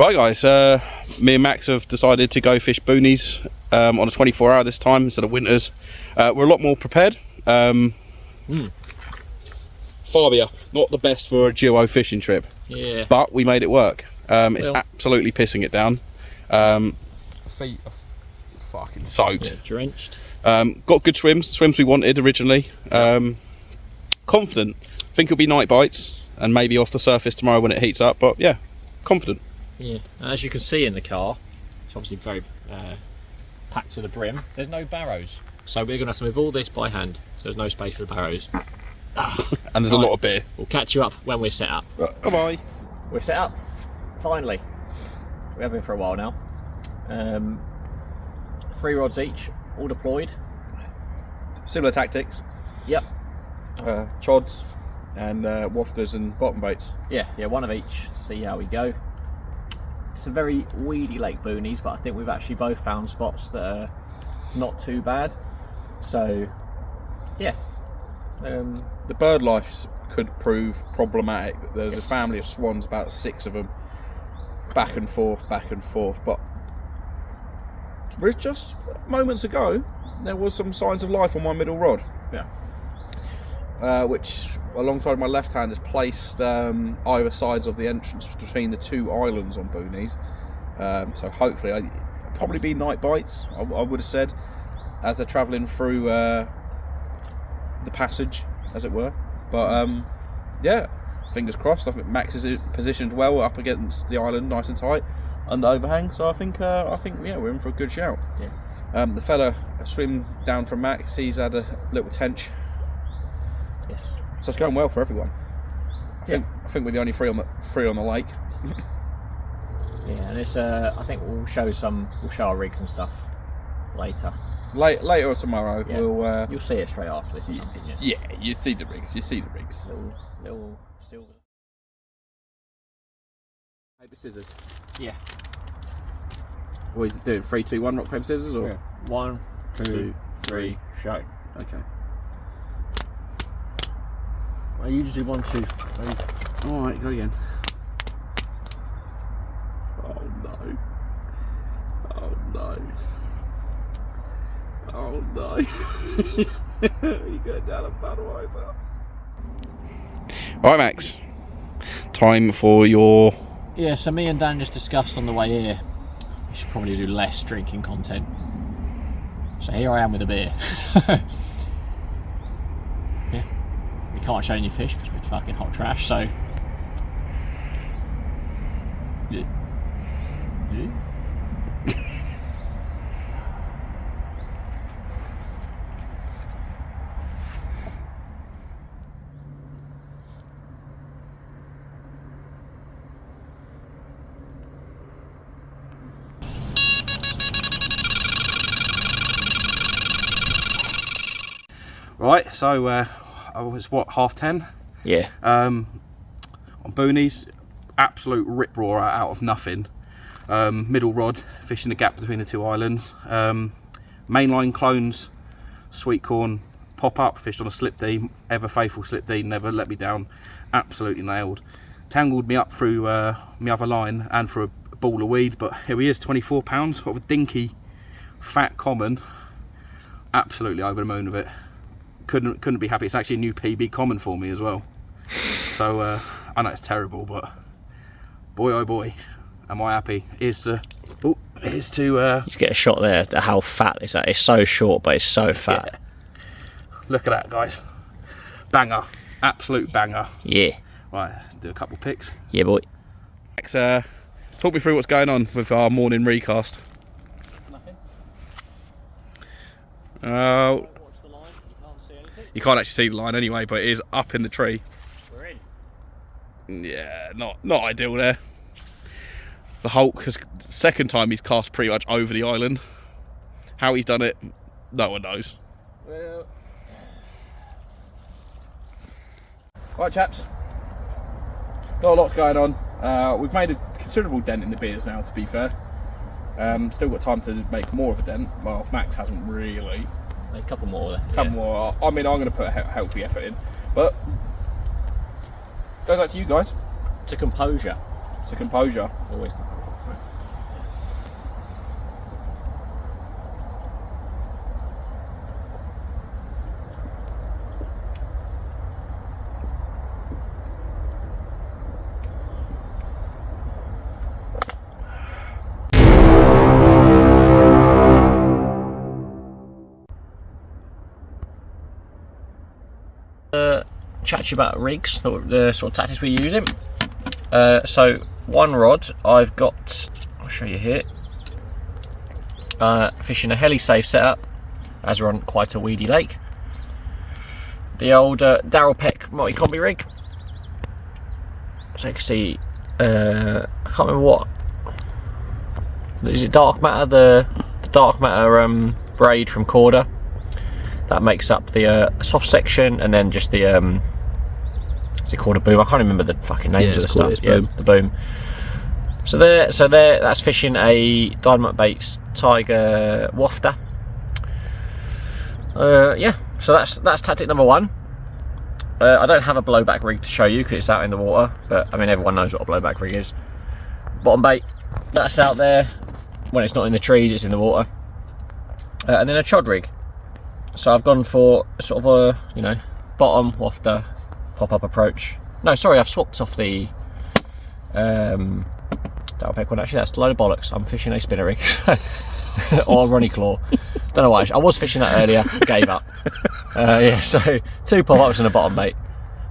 Right guys, me and Max have decided to go fish Booneys on a 24-hour this time instead of winters. We're a lot more prepared. Fabia, not the best for a duo fishing trip. Yeah. But we made it work. It's absolutely pissing it down. Feet are fucking soaked. Yeah, drenched. Got good swims we wanted originally. Confident. Think it'll be night bites and maybe off the surface tomorrow when it heats up, but yeah, confident. Yeah, and as you can see in the car, it's obviously very packed to the brim. There's no barrows, so we're going to have to move all this by hand, so there's no space for the barrows. And there's a lot of beer. We'll catch you up when we're set up. Bye-bye. We're set up, finally. We have been for a while now. 3 rods each, all deployed. Similar tactics. Yep. Chods and wafters and bottom baits. Yeah, one of each to see how we go. It's a very weedy lake, Booneys, but I think we've actually both found spots that are not too bad. So, yeah. The bird life could prove problematic. There's a family of swans, about 6 of them, back and forth, but just moments ago there was some signs of life on my middle rod. Yeah. Which alongside my left hand is placed either sides of the entrance between the 2 islands on Booneys. So hopefully it'll probably be night bites, I would have said, as they're travelling through the passage, as it were. But yeah, fingers crossed. I think Max is positioned well up against the island, nice and tight under overhang. So I think yeah, we're in for a good shout. Yeah. The fella swim down from Max, he's had a little tench. Yes. So it's going well for everyone. I think we're the only three on the lake. Yeah, and it's I think we'll show our rigs and stuff later. Later or tomorrow, yeah. You'll see it straight after this. Yeah, you see the rigs. Little silver. Paper scissors. Yeah. What is it doing? 3, 2, 1. Rock paper scissors, or 1, 2, 3. Show. Okay. I usually 1, 2. All right, go again. Oh no! Oh no! Oh no! You go down a Budweiser. All right, Max. Time for your. Yeah. So me and Dan just discussed on the way here. We should probably do less drinking content. So here I am with a beer. Yeah. We can't show any fish because we're fucking hot trash. So. Yeah. Right, so I was what, 10:30? Yeah. On Booneys, absolute rip roarer out of nothing. Middle rod, fishing the gap between the 2 islands. Mainline clones, sweet corn, pop up, fished on a slip D, ever faithful slip D, never let me down, absolutely nailed. Tangled me up through my other line and for a ball of weed, but here he is, 24 pounds of a dinky, fat common. Absolutely over the moon with it. Couldn't be happy. It's actually a new PB common for me as well. So I know it's terrible, but boy oh boy, am I happy. Here's to just get a shot there at how fat this is. It's so short, but it's so fat. Yeah. Look at that, guys. Banger. Absolute banger. Yeah. Right, let's do a couple of pics. Yeah, boy. Max, talk me through what's going on with our morning recast. Nothing. Watch the line. You can't see anything. You can't actually see the line anyway, but it is up in the tree. We're in. Yeah, not ideal there. The Hulk has second time he's cast pretty much over the island. How he's done it, no one knows. Well. Right, chaps. Not a lot's going on. We've made a considerable dent in the beers now, to be fair. Still got time to make more of a dent. Well, Max hasn't really. A couple more. Couple more. I mean, I'm going to put a healthy effort in, but goes back to you guys. To composure. To composure. Always. chat to you about rigs, the sort of tactics we're using. So one rod I've got, I'll show you here, fishing a heli safe setup as we're on quite a weedy lake. The old Darrell Peck multi-combi rig. So you can see, I can't remember what, is it dark matter, the dark matter braid from Corda. That makes up the soft section, and then just the, is it called a boom? I can't remember the fucking names of the stuff. Yeah, the boom. So there, that's fishing a Dynamite Baits Tiger wafter. Yeah, so that's tactic number one. I don't have a blowback rig to show you because it's out in the water, but I mean everyone knows what a blowback rig is. Bottom bait, that's out there. When it's not in the trees, it's in the water. And then a chod rig. So I've gone for sort of a, you know, bottom wafter pop-up approach. No, sorry, I've swapped off the Darrell Peck one. Actually, that's a load of bollocks. I'm fishing a spinner rig or a Ronnie Claw. Don't know why. I was fishing that earlier, gave up. Yeah, so 2 pop-ups and a bottom bait.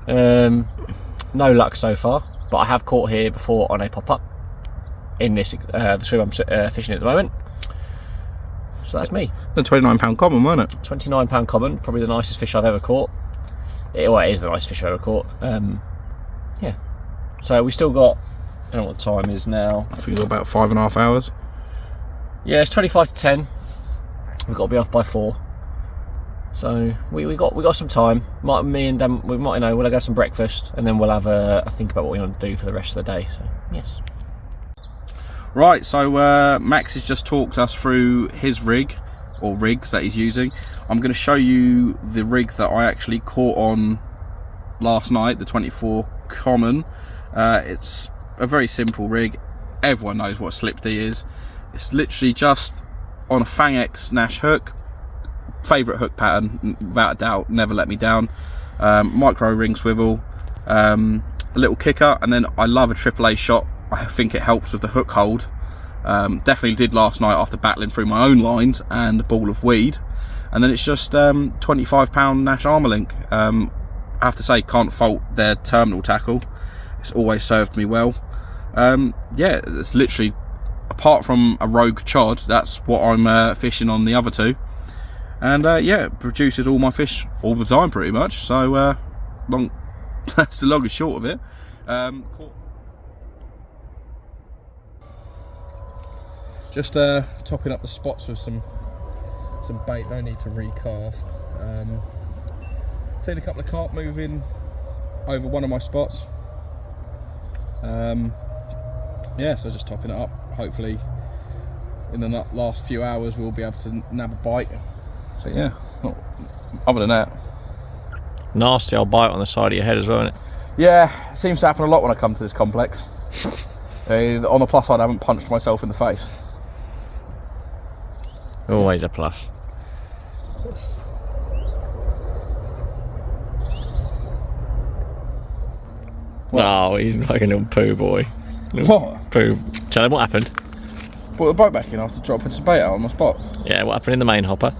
No luck so far, but I have caught here before on a pop-up in this the swim I'm fishing at the moment. So that's me. A £29 common, wasn't it? £29 common, probably the nicest fish I've ever caught. It is the nicest fish I've ever caught. Yeah. So we still got, I don't know what the time is now. I think we've got about 5.5 hours. Yeah, it's 25 to 10. We've got to be off by 4. So we got some time. Me and Dan, we'll have got some breakfast, and then we'll have a think about what we want to do for the rest of the day. So yes. Right, so Max has just talked us through his rig, or rigs that he's using. I'm going to show you the rig that I actually caught on last night, the 24 common. It's a very simple rig. Everyone knows what a slip D is. It's literally just on a Fang X Nash hook. Favourite hook pattern, without a doubt, never let me down. Micro ring swivel, a little kicker, and then I love a AAA shot. I think it helps with the hook hold. Definitely did last night after battling through my own lines and a ball of weed. And then it's just £25 Nash Armour Link. I have to say, can't fault their terminal tackle. It's always served me well. Yeah, it's literally, apart from a rogue chod, that's what I'm fishing on the other two. And yeah, it produces all my fish all the time pretty much. So that's the long and short of it. Just topping up the spots with some bait, no need to recast. Seen a couple of carp moving over one of my spots. Yeah, so just topping it up. Hopefully in the last few hours we'll be able to nab a bite. But yeah, other than that. Nasty old bite on the side of your head as well, isn't it? Yeah, it seems to happen a lot when I come to this complex. On the plus side, I haven't punched myself in the face. Always a plus. What? Oh, he's like a little poo boy. What? Poo. Tell him what happened. Brought the boat back in after dropping some bait out on my spot. Yeah, what happened in the main hopper?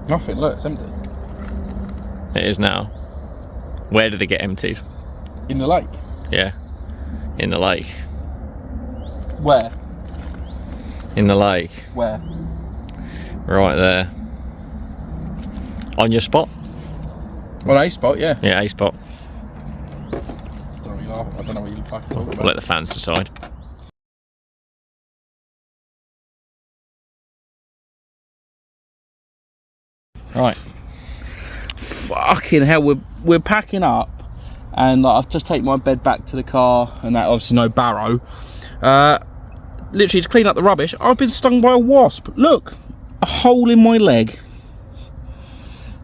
Nothing, look, it's empty. It is now. Where did it get emptied? In the lake. Yeah, in the lake. Where? In the lake. Where? Right there. On your spot? On a spot, yeah. Yeah, a spot. I don't know what you fucking talking We'll about. let the fans decide. Right. Fucking hell, we're packing up, and I've just taken my bed back to the car, and that obviously no barrow. Literally to clean up the rubbish, I've been stung by a wasp. Look, a hole in my leg.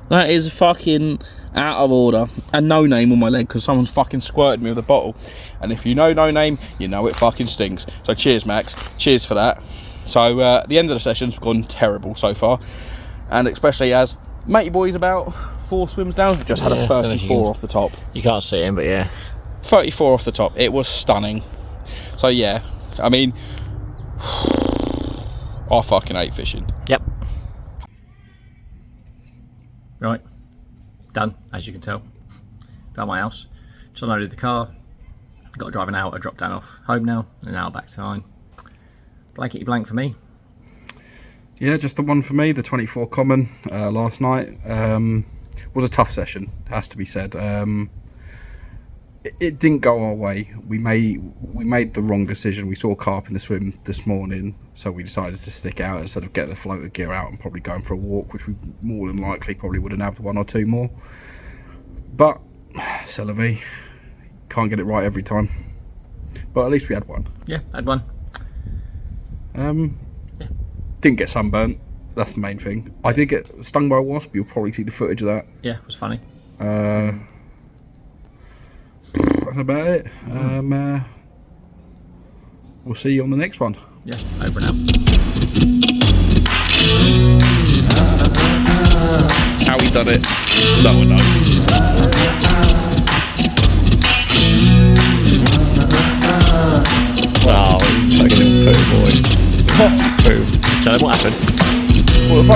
That is fucking out of order. And No Name on my leg because someone's fucking squirted me with a bottle. And if you know No Name, you know it fucking stings. So cheers, Max. Cheers for that. So the end of the session's gone terrible so far. And especially as matey boy's about 4 swims down. Just had a 34 off the top. You can't see him, but yeah. 34 off the top. It was stunning. So yeah, I mean, I fucking hate fishing. Yep. Right. Done, as you can tell. done my house, just unloaded the car, got to drive an hour, drop down off home now, and now back to mine. Blankety blank for me. Yeah, just the one for me, the 24 common last night. Was a tough session, has to be said. It didn't go our way. We made the wrong decision. We saw carp in the swim this morning, so we decided to stick out instead of getting the floater gear out and probably going for a walk, which we more than likely probably would have nabbed 1 or 2 more. But c'est la vie. Can't get it right every time. But at least we had one. Yeah, had one. Didn't get sunburnt. That's the main thing. I did get stung by a wasp. You'll probably see the footage of that. Yeah, it was funny. That's about it. We'll see you on the next one. Yeah, over now. How he done it, no one knows. Wow, like a little poo boy. Poo. Tell him what happened. Well, the